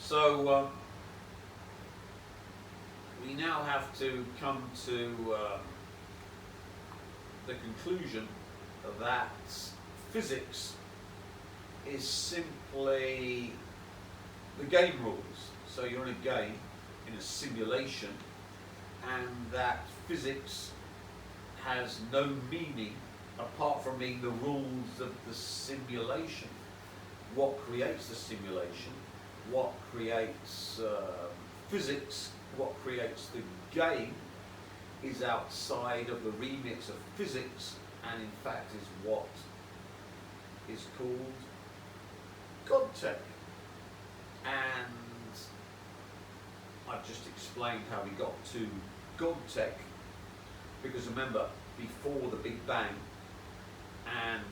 So we now have to come to the conclusion that physics is simply the game rules. So you're in a game, in a simulation, and that physics has no meaning apart from being the rules of the simulation. What creates the simulation, what creates physics, what creates the game is outside of the remit of physics, and in fact is what is called God tech. And I've just explained how we got to God tech, because remember, before the Big Bang and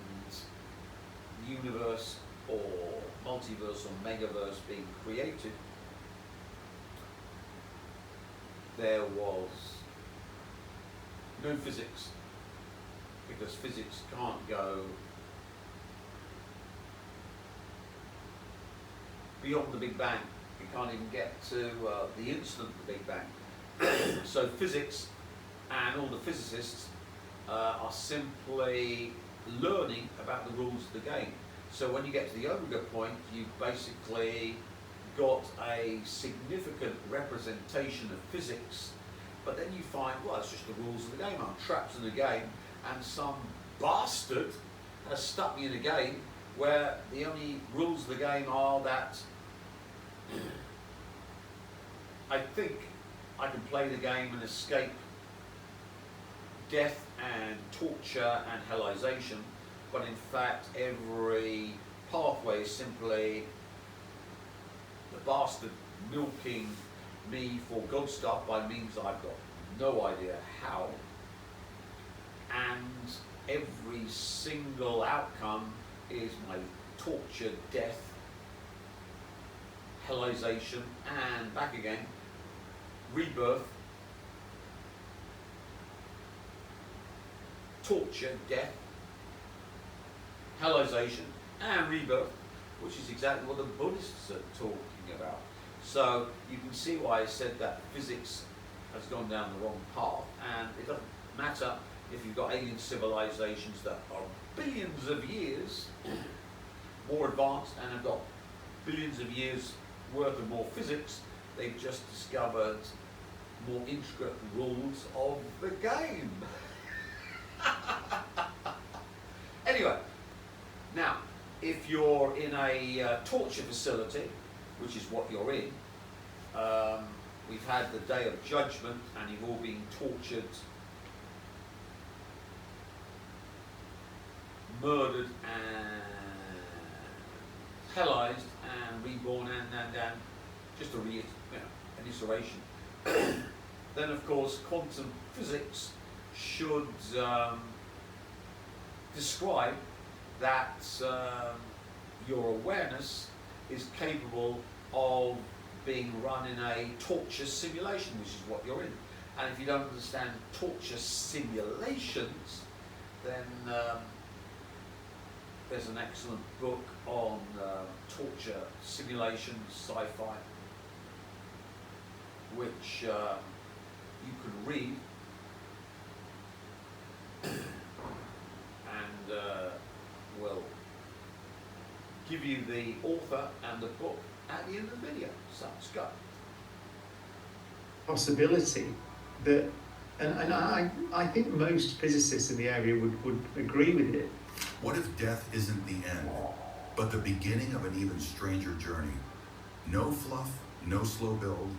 the universe or multiverse or megaverse being created, there was no physics, because physics can't go beyond the Big Bang. We can't even get to the instant of the Big Bang. So physics and all the physicists are simply learning about the rules of the game. So when you get to the omega point, you've basically got a significant representation of physics, but then you find, well, it's just the rules of the game. I'm trapped in a game, and some bastard has stuck me in a game where the only rules of the game are that I think I can play the game and escape death and torture and hellization, but in fact every pathway is simply the bastard milking me for God stuff by means I've got no idea how, and every single outcome is my torture, death, hellization, and back again, rebirth, torture, death, hellization, and rebirth, which is exactly what the Buddhists are talking about. So you can see why I said that physics has gone down the wrong path, and it doesn't matter if you've got alien civilizations that are billions of years more advanced and have got billions of years worth of more physics. They've just discovered more intricate rules of the game. Anyway, now if you're in a torture facility, which is what you're in, we've had the day of judgment and you've all been tortured, murdered and hellized and reborn and just an iteration. Then of course quantum physics should describe that your awareness is capable of being run in a torture simulation, which is what you're in. And if you don't understand torture simulations, then there's an excellent book on torture simulations, sci-fi, which you can read, and will give you the author and the book at the end of the video. So let's go. Possibility that, and I think most physicists in the area would agree with it. What if death isn't the end, but the beginning of an even stranger journey? No fluff, no slow build.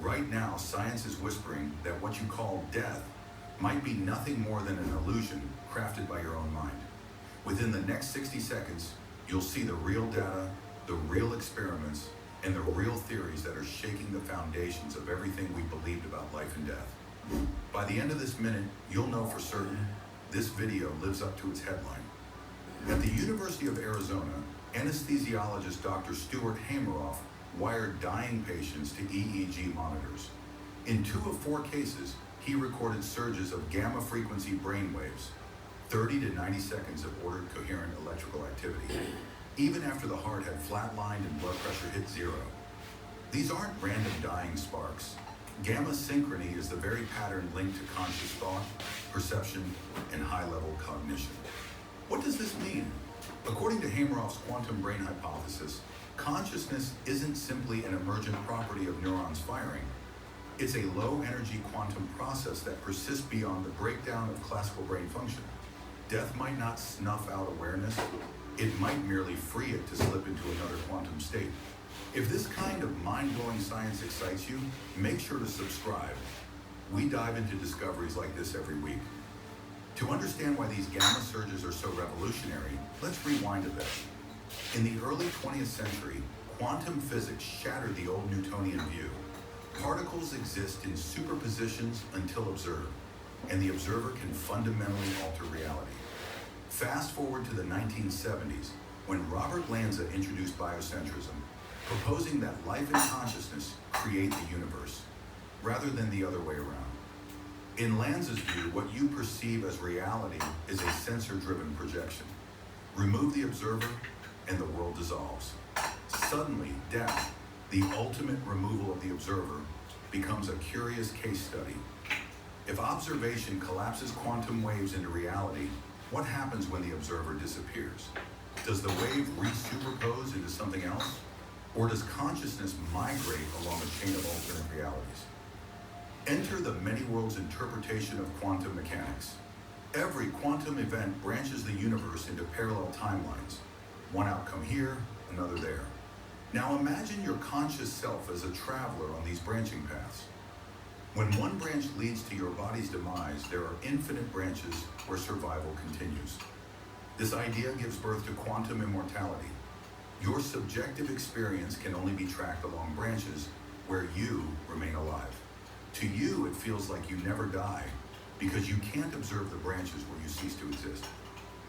Right now, science is whispering that what you call death might be nothing more than an illusion crafted by your own mind. Within the next 60 seconds, you'll see the real data, the real experiments, and the real theories that are shaking the foundations of everything we believed about life and death. By the end of this minute, you'll know for certain this video lives up to its headline. At the University of Arizona, anesthesiologist Dr. Stuart Hameroff wired dying patients to EEG monitors. In 2 of 4 cases, he recorded surges of gamma frequency brainwaves, 30 to 90 seconds of ordered coherent electrical activity, even after the heart had flatlined and blood pressure hit 0. These aren't random dying sparks. Gamma synchrony is the very pattern linked to conscious thought, perception, and high-level cognition. What does this mean? According to Hameroff's quantum brain hypothesis, consciousness isn't simply an emergent property of neurons firing. It's a low-energy quantum process that persists beyond the breakdown of classical brain function. Death might not snuff out awareness. It might merely free it to slip into another quantum state. If this kind of mind-blowing science excites you, make sure to subscribe. We dive into discoveries like this every week. To understand why these gamma surges are so revolutionary, let's rewind a bit. In the early 20th century, quantum physics shattered the old Newtonian view. Particles exist in superpositions until observed, and the observer can fundamentally alter reality. Fast forward to the 1970s, when Robert Lanza introduced biocentrism, proposing that life and consciousness create the universe, rather than the other way around. In Lanza's view, what you perceive as reality is a sensor-driven projection. Remove the observer, and the world dissolves. Suddenly, death, the ultimate removal of the observer, becomes a curious case study. If observation collapses quantum waves into reality, what happens when the observer disappears? Does the wave re-superpose into something else? Or does consciousness migrate along a chain of alternate realities? Enter the many worlds interpretation of quantum mechanics. Every quantum event branches the universe into parallel timelines. One outcome here, another there. Now imagine your conscious self as a traveler on these branching paths. When one branch leads to your body's demise, there are infinite branches where survival continues. This idea gives birth to quantum immortality. Your subjective experience can only be tracked along branches where you remain alive. To you, it feels like you never die because you can't observe the branches where you cease to exist.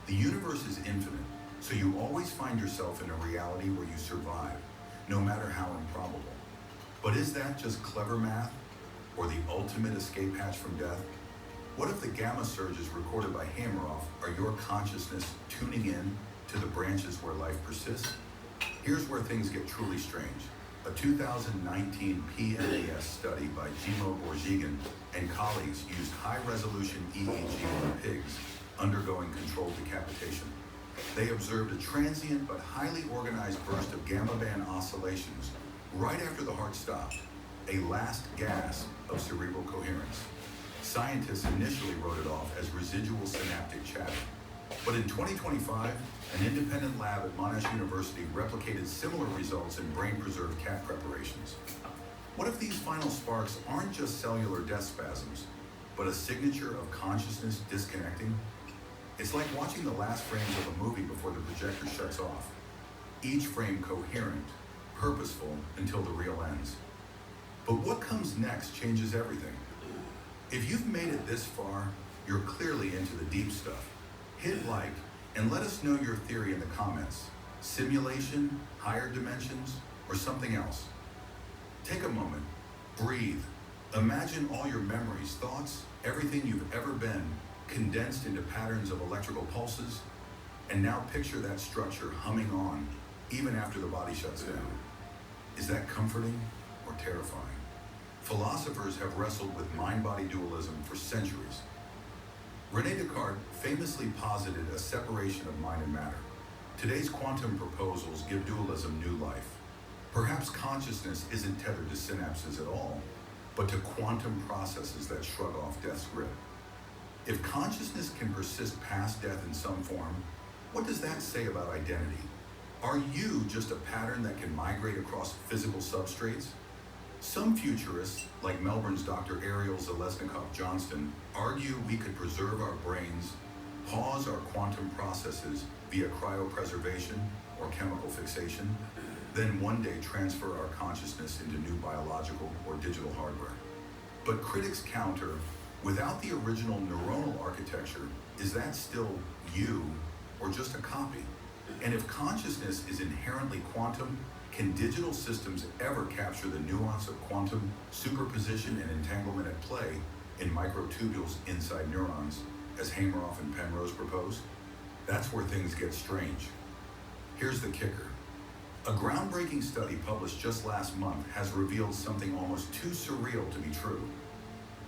The universe is infinite, so you always find yourself in a reality where you survive, no matter how improbable. But is that just clever math, or the ultimate escape hatch from death? What if the gamma surges recorded by Hameroff are your consciousness tuning in to the branches where life persists? Here's where things get truly strange. A 2019 PNAS study by Jimo Borzigan and colleagues used high-resolution EEG on pigs undergoing controlled decapitation. They observed a transient but highly organized burst of gamma band oscillations right after the heart stopped, a last gasp of cerebral coherence. Scientists initially wrote it off as residual synaptic chatter. But in 2025, an independent lab at Monash University replicated similar results in brain-preserved cat preparations. What if these final sparks aren't just cellular death spasms, but a signature of consciousness disconnecting? It's like watching the last frames of a movie before the projector shuts off. Each frame coherent, purposeful, until the reel ends. But what comes next changes everything. If you've made it this far, you're clearly into the deep stuff. Hit like and let us know your theory in the comments. Simulation, higher dimensions, or something else. Take a moment, breathe. Imagine all your memories, thoughts, everything you've ever been condensed into patterns of electrical pulses, and now picture that structure humming on even after the body shuts down. Is that comforting or terrifying? Philosophers have wrestled with mind-body dualism for centuries. René Descartes famously posited a separation of mind and matter. Today's quantum proposals give dualism new life. Perhaps consciousness isn't tethered to synapses at all, but to quantum processes that shrug off death's grip. If consciousness can persist past death in some form, what does that say about identity? Are you just a pattern that can migrate across physical substrates? Some futurists, like Melbourne's Dr. Ariel Zalesnikov-Johnston, argue we could preserve our brains, pause our quantum processes via cryopreservation or chemical fixation, then one day transfer our consciousness into new biological or digital hardware. But critics counter, without the original neuronal architecture, is that still you or just a copy? And if consciousness is inherently quantum, can digital systems ever capture the nuance of quantum superposition and entanglement at play in microtubules inside neurons, as Hameroff and Penrose proposed? That's where things get strange. Here's the kicker. A groundbreaking study published just last month has revealed something almost too surreal to be true.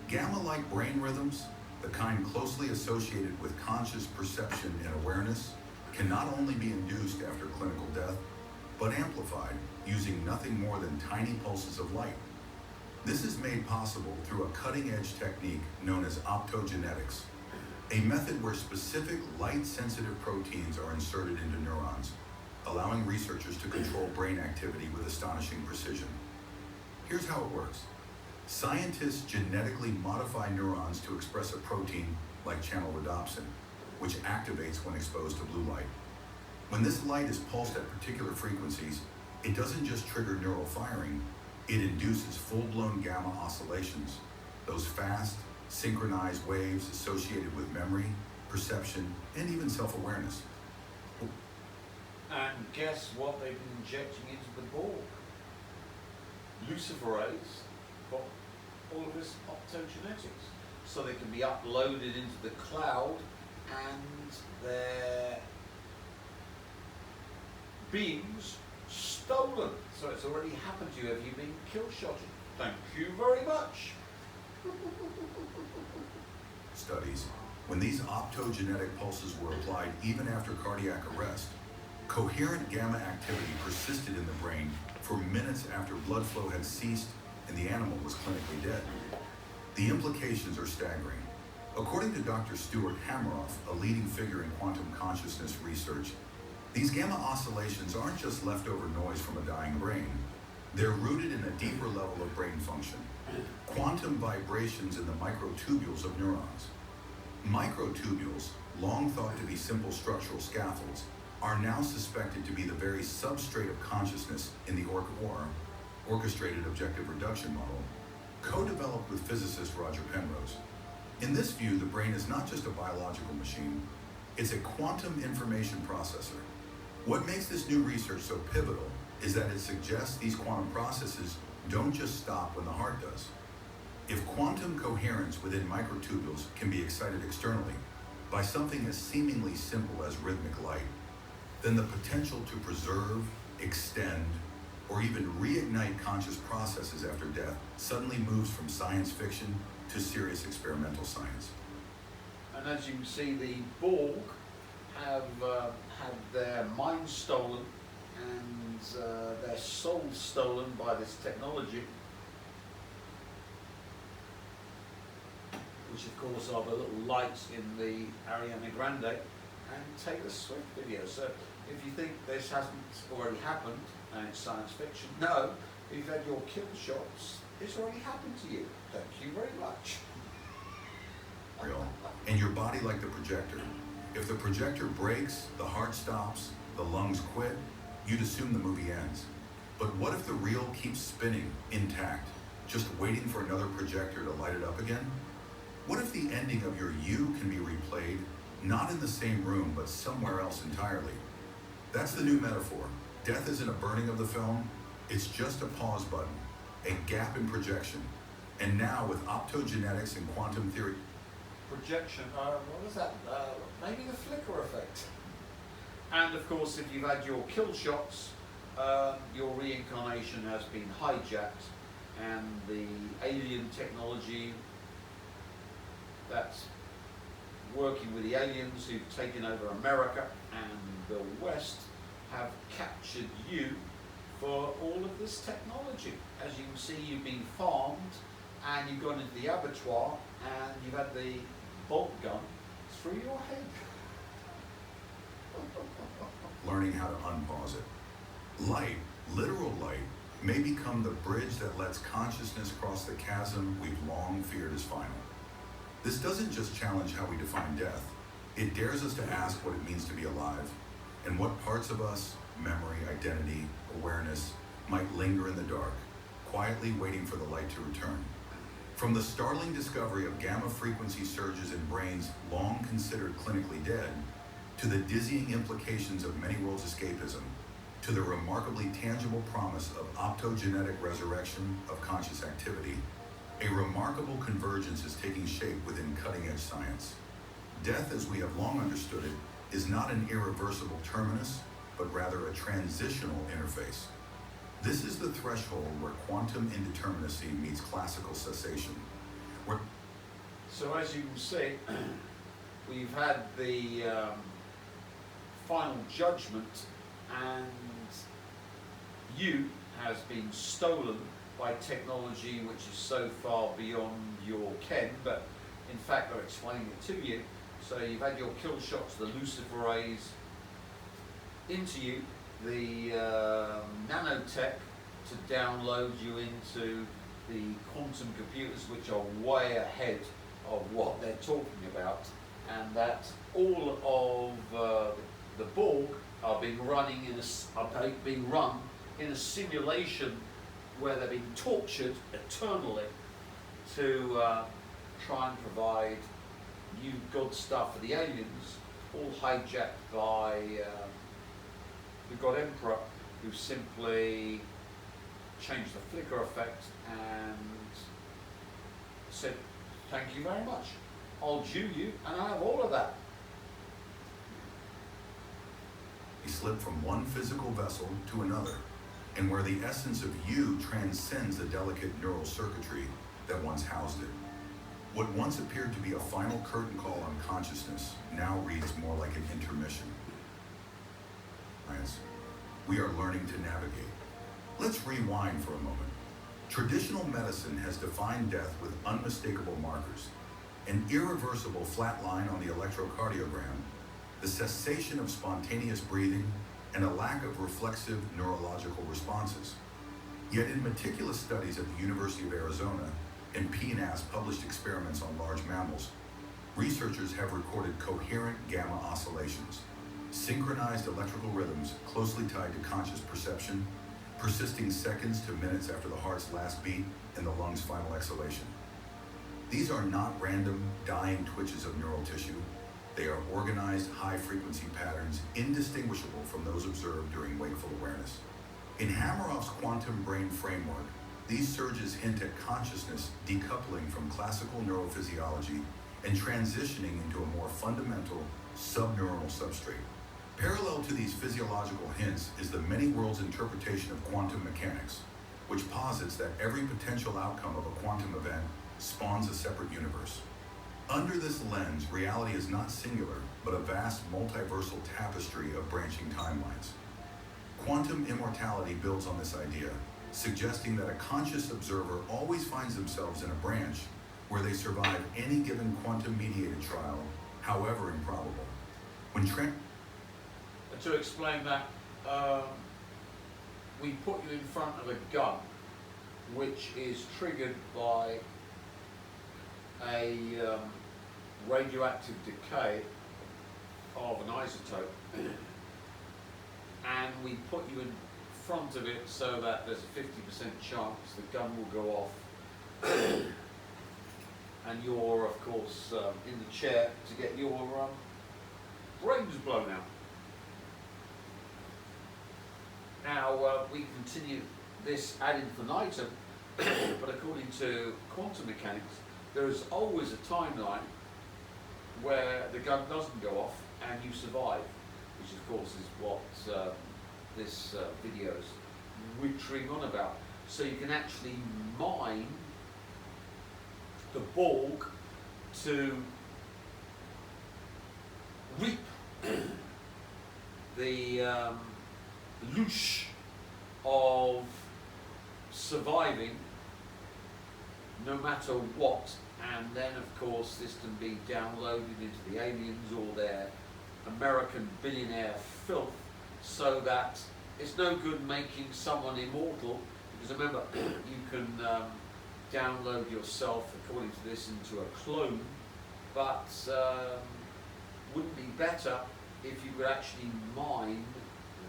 Gamma-like brain rhythms, the kind closely associated with conscious perception and awareness, can not only be induced after clinical death, but amplified using nothing more than tiny pulses of light. This is made possible through a cutting-edge technique known as optogenetics, a method where specific light-sensitive proteins are inserted into neurons, allowing researchers to control brain activity with astonishing precision. Here's how it works. Scientists genetically modify neurons to express a protein like channel rhodopsin, which activates when exposed to blue light. When this light is pulsed at particular frequencies, it doesn't just trigger neural firing, it induces full-blown gamma oscillations, those fast, synchronized waves associated with memory, perception, and even self-awareness. And guess what they've been injecting into the Borg? Luciferase got all of this optogenetics, so they can be uploaded into the cloud and their beams stolen. So it's already happened to you. Have you been kill-shotted? Thank you very much. Studies. When these optogenetic pulses were applied even after cardiac arrest, coherent gamma activity persisted in the brain for minutes after blood flow had ceased and the animal was clinically dead. The implications are staggering. According to Dr. Stuart Hameroff, a leading figure in quantum consciousness research, these gamma oscillations aren't just leftover noise from a dying brain. They're rooted in a deeper level of brain function, quantum vibrations in the microtubules of neurons. Microtubules, long thought to be simple structural scaffolds, are now suspected to be the very substrate of consciousness in the orchestrated objective reduction model, co-developed with physicist Roger Penrose. In this view, the brain is not just a biological machine, it's a quantum information processor. What makes this new research so pivotal is that it suggests these quantum processes don't just stop when the heart does. If quantum coherence within microtubules can be excited externally by something as seemingly simple as rhythmic light, then the potential to preserve, extend, or even reignite conscious processes after death suddenly moves from science fiction to serious experimental science. And as you can see, the Borg have had their minds stolen and their souls stolen by this technology, which of course are the little lights in the Ariana Grande and Taylor Swift video. So if you think this hasn't already happened and it's science fiction, no, if you've had your kill shots, it's already happened to you. Thank you very much. Real. And your body like the projector. If the projector breaks, the heart stops, the lungs quit, you'd assume the movie ends. But what if the reel keeps spinning intact, just waiting for another projector to light it up again? What if the ending of your you can be replayed, not in the same room, but somewhere else entirely? That's the new metaphor. Death isn't a burning of the film, it's just a pause button, a gap in projection. And now with optogenetics and quantum theory, Projection, what is that? Maybe the flicker effect. And of course, if you've had your kill shots, your reincarnation has been hijacked, and the alien technology that's working with the aliens who've taken over America and the West have captured you for all of this technology. As you can see, you've been farmed and you've gone into the abattoir and you've had the bolt gun through your head. learning how to unpause it. Light, literal light, may become the bridge that lets consciousness cross the chasm we've long feared as final. This doesn't just challenge how we define death, it dares us to ask what it means to be alive, and what parts of us, memory, identity, awareness, might linger in the dark, quietly waiting for the light to return. From the startling discovery of gamma frequency surges in brains long considered clinically dead, to the dizzying implications of many worlds escapism, to the remarkably tangible promise of optogenetic resurrection of conscious activity, a remarkable convergence is taking shape within cutting-edge science. Death, as we have long understood it, is not an irreversible terminus, but rather a transitional interface. This is the threshold where quantum indeterminacy meets classical cessation. So as you can see, we've had the final judgment, and you has been stolen by technology which is so far beyond your ken, but in fact they're explaining it to you. So you've had your kill shots, the luciferase into you, the nanotech to download you into the quantum computers, which are way ahead of what they're talking about, and that all of the Borg are being run in a simulation where they're being tortured eternally to try and provide new god stuff for the aliens, all hijacked by the God Emperor, who simply changed the flicker effect and said, thank you very much, I'll Jew you and I have all of that. He slipped from one physical vessel to another, and where the essence of you transcends the delicate neural circuitry that once housed it. What once appeared to be a final curtain call on consciousness now reads more like an intermission. We are learning to navigate. Let's rewind for a moment. Traditional medicine has defined death with unmistakable markers: an irreversible flat line on the electrocardiogram, the cessation of spontaneous breathing, and a lack of reflexive neurological responses. Yet in meticulous studies at the University of Arizona and PNAS published experiments on large mammals, researchers have recorded coherent gamma oscillations, synchronized electrical rhythms closely tied to conscious perception, persisting seconds to minutes after the heart's last beat and the lung's final exhalation. These are not random, dying twitches of neural tissue. They are organized, high-frequency patterns indistinguishable from those observed during wakeful awareness. In Hameroff's quantum brain framework, these surges hint at consciousness decoupling from classical neurophysiology and transitioning into a more fundamental, subneuronal substrate. Parallel to these physiological hints is the many worlds interpretation of quantum mechanics, which posits that every potential outcome of a quantum event spawns a separate universe. Under this lens, reality is not singular, but a vast multiversal tapestry of branching timelines. Quantum immortality builds on this idea, suggesting that a conscious observer always finds themselves in a branch where they survive any given quantum-mediated trial, however improbable. To explain that, we put you in front of a gun which is triggered by a radioactive decay of an isotope, and we put you in front of it so that there's a 50% chance the gun will go off, and you're of course in the chair to get your brains blown out. Now we continue this ad infinitum, but according to quantum mechanics, there is always a timeline where the gun doesn't go off and you survive, which of course is what this video is wittering on about. So you can actually mine the Borg to reap the loosh of surviving no matter what, and then of course this can be downloaded into the aliens or their American billionaire filth, so that it's no good making someone immortal, because remember you can download yourself according to this into a clone, but wouldn't be better if you could actually mine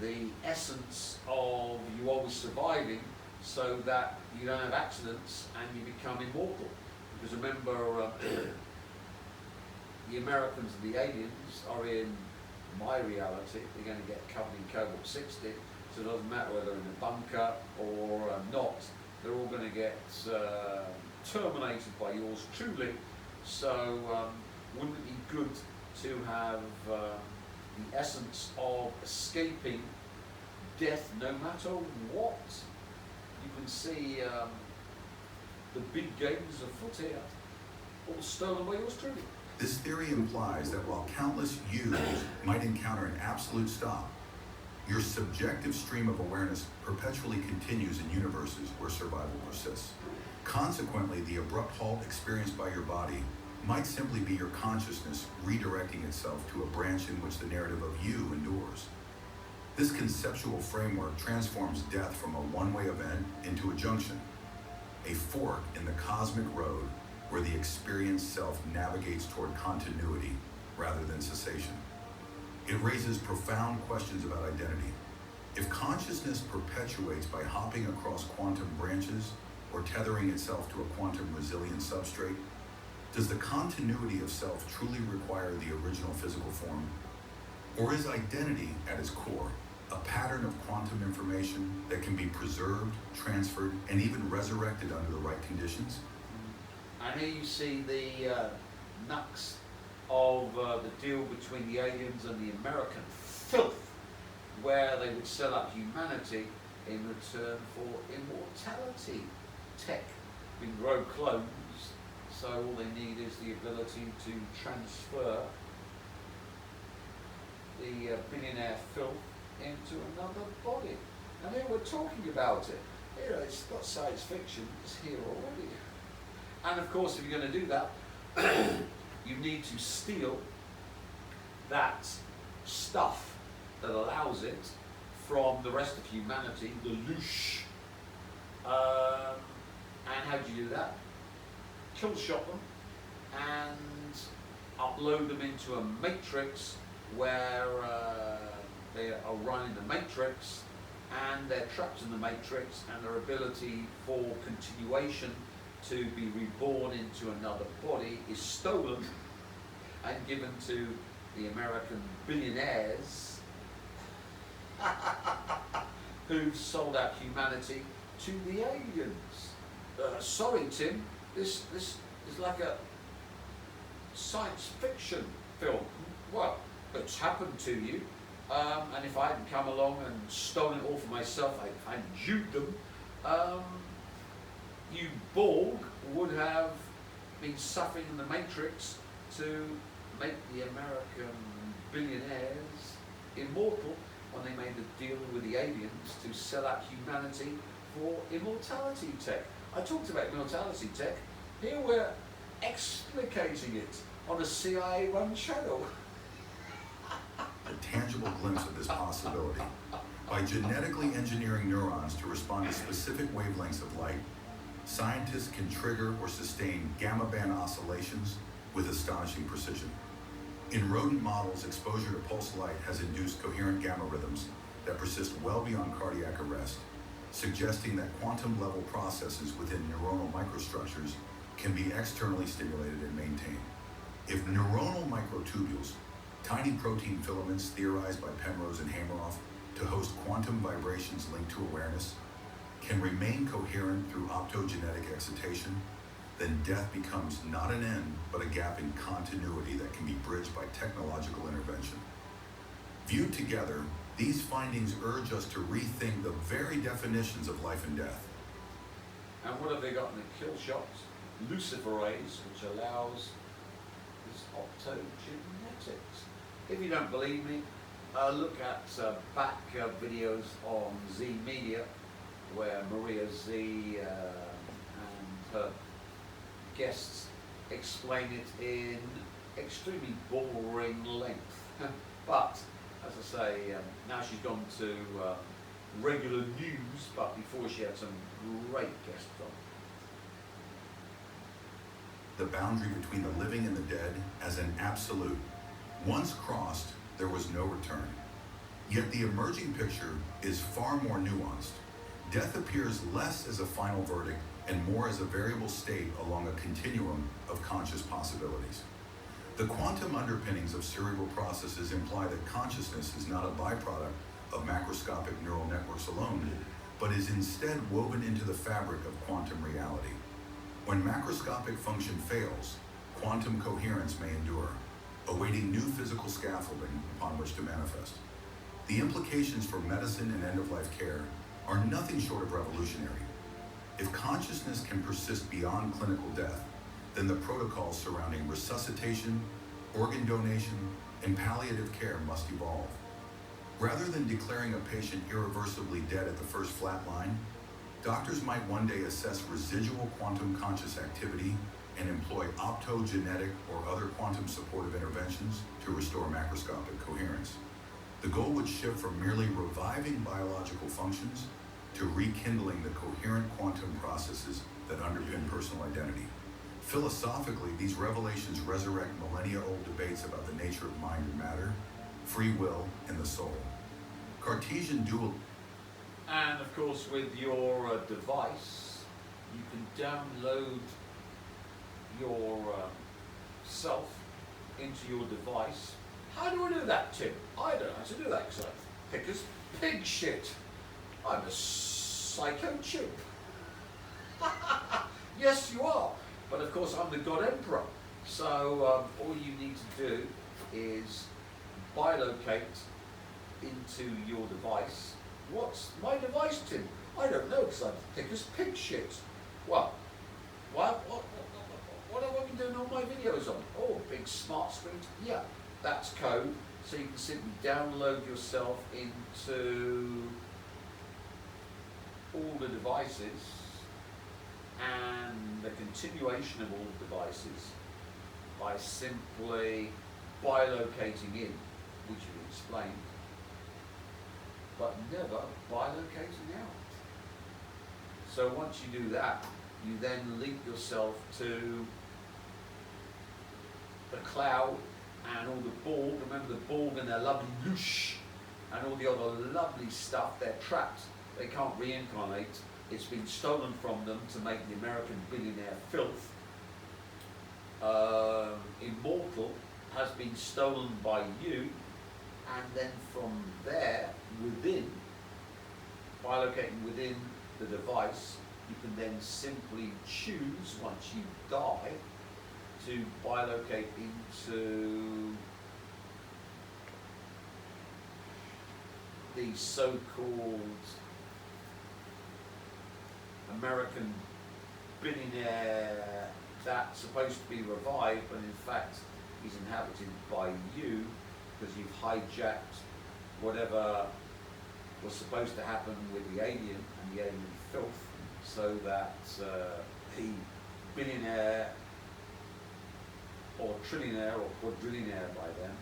the essence of you always surviving, so that you don't have accidents and you become immortal? Because remember, the Americans and the aliens are in my reality. They're going to get covered in cobalt-60, so it doesn't matter whether they're in a bunker or not. They're all going to get terminated by yours truly. So wouldn't it be good to have the essence of escaping death no matter what. You can see the big games afoot here, all stolen by yours truly. This theory implies that while countless yous might encounter an absolute stop, your subjective stream of awareness perpetually continues in universes where survival persists. Consequently, the abrupt halt experienced by your body might simply be your consciousness redirecting itself to a branch in which the narrative of you endures. This conceptual framework transforms death from a one-way event into a junction, a fork in the cosmic road where the experienced self navigates toward continuity rather than cessation. It raises profound questions about identity. If consciousness perpetuates by hopping across quantum branches or tethering itself to a quantum resilient substrate, does the continuity of self truly require the original physical form? Or is identity at its core a pattern of quantum information that can be preserved, transferred, and even resurrected under the right conditions? And here you see the nux of the deal between the aliens and the American filth, where they would sell up humanity in return for immortality. Tech can grow clones, so all they need is the ability to transfer the billionaire filth into another body. And here we're talking about it. You know, it's not science fiction, it's here already. And of course, if you're going to do that, you need to steal that stuff that allows it from the rest of humanity, the loosh. And how do you do that? Kill shot them and upload them into a matrix where they are running the matrix and they're trapped in the matrix, and their ability for continuation to be reborn into another body is stolen and given to the American billionaires who've sold out humanity to the aliens. Sorry, Tim, this is like a science fiction film. Well, it's happened to you, and if I hadn't come along and stolen it all for myself, I Jewed them, you Borg would have been suffering in the Matrix to make the American billionaires immortal when they made a deal with the aliens to sell out humanity for immortality tech. I talked about immortality tech. Here we're explicating it on a CIA-run channel. A tangible glimpse of this possibility. By genetically engineering neurons to respond to specific wavelengths of light, scientists can trigger or sustain gamma band oscillations with astonishing precision. In rodent models, exposure to pulse light has induced coherent gamma rhythms that persist well beyond cardiac arrest, suggesting that quantum-level processes within neuronal microstructures can be externally stimulated and maintained. If neuronal microtubules, tiny protein filaments theorized by Penrose and Hameroff to host quantum vibrations linked to awareness, can remain coherent through optogenetic excitation, then death becomes not an end, but a gap in continuity that can be bridged by technological intervention. Viewed together, these findings urge us to rethink the very definitions of life and death. And what have they got in the kill shots? Luciferase, which allows this optogenetics. If you don't believe me, look at back videos on Z Media, where Maria Z and her guests explain it in extremely boring length. But, as I say, now she's gone to regular news, but before she had some great guests on. The boundary between the living and the dead as an absolute. Once crossed, there was no return. Yet the emerging picture is far more nuanced. Death appears less as a final verdict and more as a variable state along a continuum of conscious possibilities. The quantum underpinnings of cerebral processes imply that consciousness is not a byproduct of macroscopic neural networks alone, but is instead woven into the fabric of quantum reality. When macroscopic function fails, quantum coherence may endure, awaiting new physical scaffolding upon which to manifest. The implications for medicine and end-of-life care are nothing short of revolutionary. If consciousness can persist beyond clinical death, then the protocols surrounding resuscitation, organ donation, and palliative care must evolve. Rather than declaring a patient irreversibly dead at the first flat line, doctors might one day assess residual quantum conscious activity and employ optogenetic or other quantum supportive interventions to restore macroscopic coherence. The goal would shift from merely reviving biological functions to rekindling the coherent quantum processes that underpin personal identity. Philosophically, these revelations resurrect millennia-old debates about the nature of mind and matter, free will, and the soul. Cartesian dual. And of course, with your device, you can download your self into your device. How do I do that, Tim? I don't know how to do that because I thick as pig shit. I'm a psycho chimp. Yes, you are. But of course, I'm the God Emperor. So all you need to do is bilocate into your device. What's my device, Tim? I don't know because I'm thick as pig shit. Well, what have I been doing all my videos on? Oh, big smart screen. Yeah, that's code. So you can simply download yourself into all the devices and the continuation of all the devices by simply bilocating in, which you explained, but never bilocating out. So once you do that, you then link yourself to the cloud and all the Borg. Remember the Borg and their lovely whoosh and all the other lovely stuff. They're trapped. They can't reincarnate. It's been stolen from them to make the American billionaire filth immortal, has been stolen by you, and then from there, within, bilocating within the device, you can then simply choose, once you die, to bilocate into the so-called American billionaire that's supposed to be revived, but in fact he's inhabited by you because you've hijacked whatever was supposed to happen with the alien and the alien filth, so that the billionaire or trillionaire or quadrillionaire by then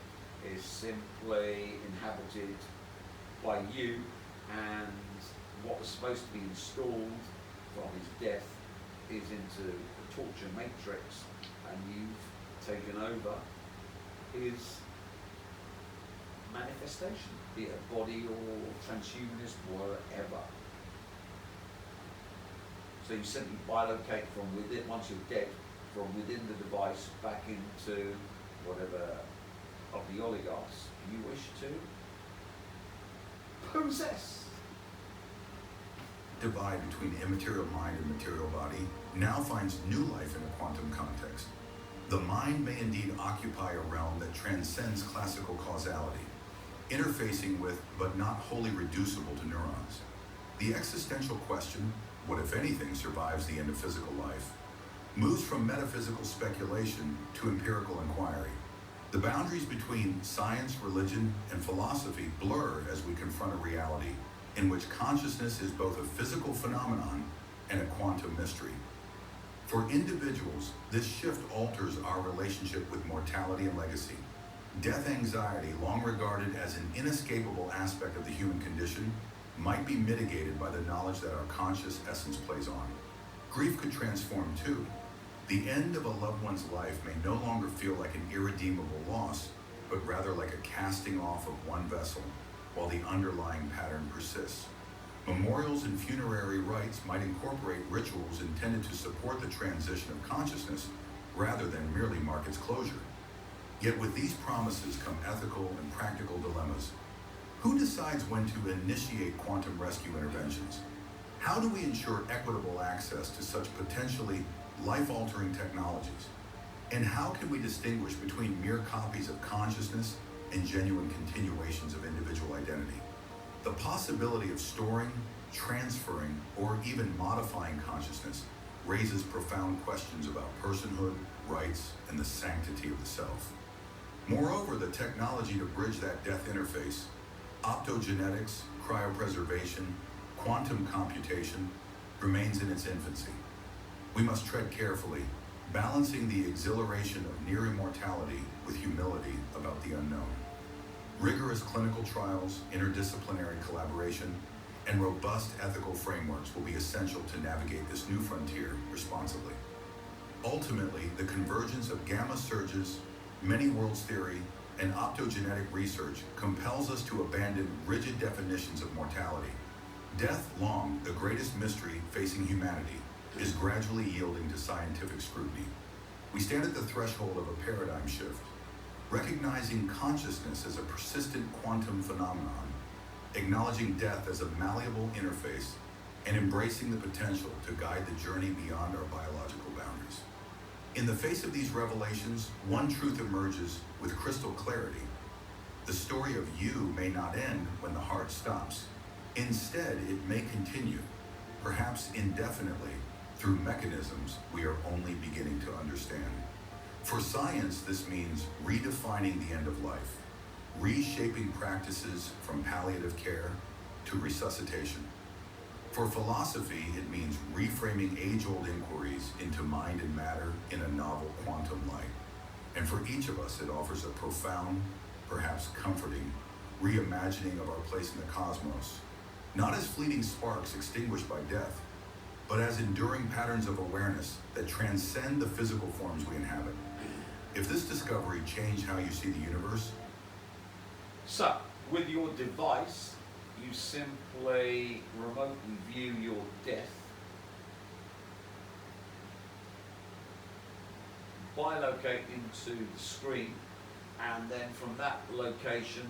is simply inhabited by you, and what was supposed to be installed from his death is into the torture matrix, and you've taken over his manifestation, be it a body or transhumanist, wherever. So you simply bilocate from within, once you're dead, from within the device back into whatever of the oligarchs you wish to possess. Divide between immaterial mind and material body now finds new life in a quantum context. The mind may indeed occupy a realm that transcends classical causality, interfacing with but not wholly reducible to neurons. The existential question, what if anything survives the end of physical life, moves from metaphysical speculation to empirical inquiry. The boundaries between science, religion, and philosophy blur as we confront a reality in which consciousness is both a physical phenomenon and a quantum mystery. For individuals, this shift alters our relationship with mortality and legacy. Death anxiety, long regarded as an inescapable aspect of the human condition, might be mitigated by the knowledge that our conscious essence plays on. Grief could transform too. The end of a loved one's life may no longer feel like an irredeemable loss, but rather like a casting off of one vessel, while the underlying pattern persists. Memorials and funerary rites might incorporate rituals intended to support the transition of consciousness rather than merely mark its closure. Yet with these promises come ethical and practical dilemmas. Who decides when to initiate quantum rescue interventions? How do we ensure equitable access to such potentially life-altering technologies? And how can we distinguish between mere copies of consciousness and genuine continuations of individual identity. The possibility of storing, transferring, or even modifying consciousness raises profound questions about personhood, rights, and the sanctity of the self. Moreover, the technology to bridge that death interface, optogenetics, cryopreservation, quantum computation, remains in its infancy. We must tread carefully, balancing the exhilaration of near immortality with humility about the unknown. Rigorous clinical trials, interdisciplinary collaboration, and robust ethical frameworks will be essential to navigate this new frontier responsibly. Ultimately, the convergence of gamma surges, many worlds theory, and optogenetic research compels us to abandon rigid definitions of mortality. Death, long the greatest mystery facing humanity, is gradually yielding to scientific scrutiny. We stand at the threshold of a paradigm shift, recognizing consciousness as a persistent quantum phenomenon, acknowledging death as a malleable interface, and embracing the potential to guide the journey beyond our biological boundaries. In the face of these revelations, one truth emerges with crystal clarity. The story of you may not end when the heart stops. Instead, it may continue, perhaps indefinitely, through mechanisms we are only beginning to understand. For science, this means redefining the end of life, reshaping practices from palliative care to resuscitation. For philosophy, it means reframing age-old inquiries into mind and matter in a novel quantum light. And for each of us, it offers a profound, perhaps comforting, reimagining of our place in the cosmos, not as fleeting sparks extinguished by death, but as enduring patterns of awareness that transcend the physical forms we inhabit. If this discovery changed how you see the universe? So, with your device, you simply remotely view your death, bilocate into the screen, and then from that location,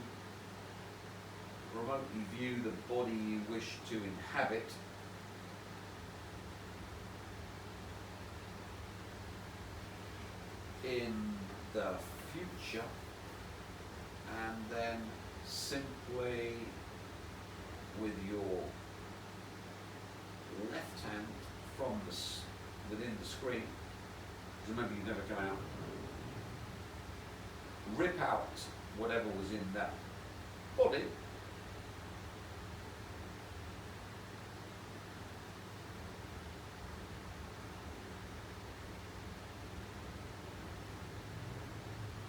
remotely view the body you wish to inhabit. In the future, and then simply with your left hand from within the screen, remember you never come out, rip out whatever was in that body,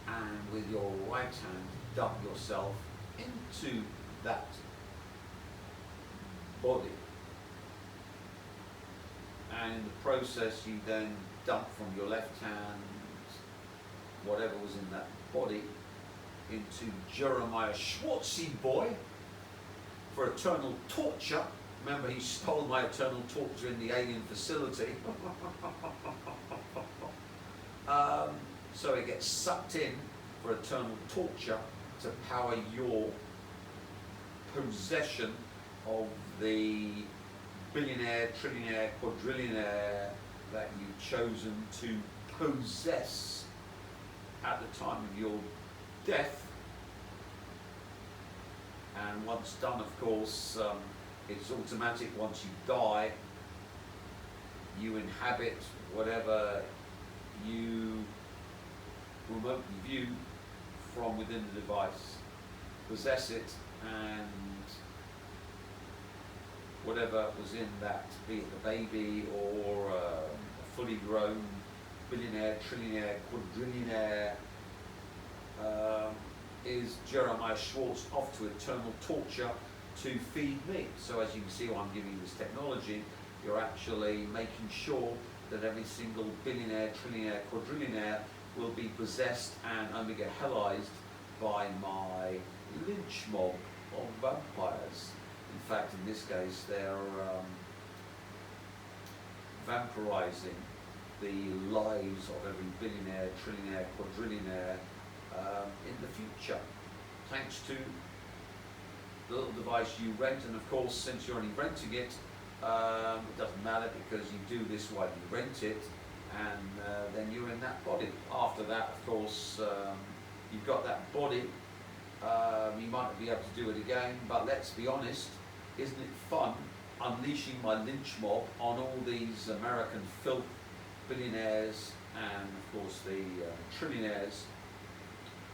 and with your right hand dump yourself into that body, and in the process you then dump from your left hand whatever was in that body into Jeremiah Schwartzy boy for eternal torture. Remember, he stole my eternal torture in the alien facility. So it gets sucked in for eternal torture to power your possession of the billionaire, trillionaire, quadrillionaire that you've chosen to possess at the time of your death. And once done, of course, it's automatic. Once you die, you inhabit whatever you remotely view from within the device, possess it, and whatever was in that, be it the baby or a fully grown billionaire, trillionaire, quadrillionaire, is Jeremiah Schwartz off to eternal torture to feed me. So as you can see, while I'm giving you this technology, you're actually making sure that every single billionaire, trillionaire, quadrillionaire will be possessed and only get hellized by my lynch mob of vampires. In fact, in this case, they're vampirizing the lives of every billionaire, trillionaire, quadrillionaire in the future, thanks to the little device you rent. And of course, since you're only renting it, it doesn't matter because you do this while you rent it, and then you're in that body. After that, of course, you've got that body You might not be able to do it again, but let's be honest, isn't it fun unleashing my lynch mob on all these American filth billionaires and of course the trillionaires,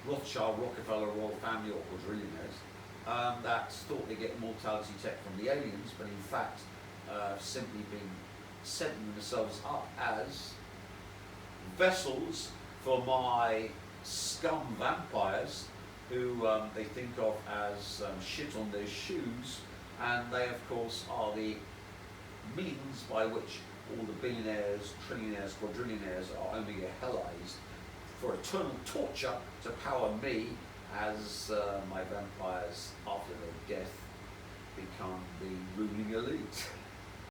Rothschild, Rockefeller, royal family or quadrillionaires, that thought they get immortality tech from the aliens, but in fact simply been setting themselves up as vessels for my scum vampires who they think of as shit on their shoes, and they of course are the means by which all the billionaires, trillionaires, quadrillionaires are only hellised for eternal torture to power me as my vampires after their death become the ruling elite.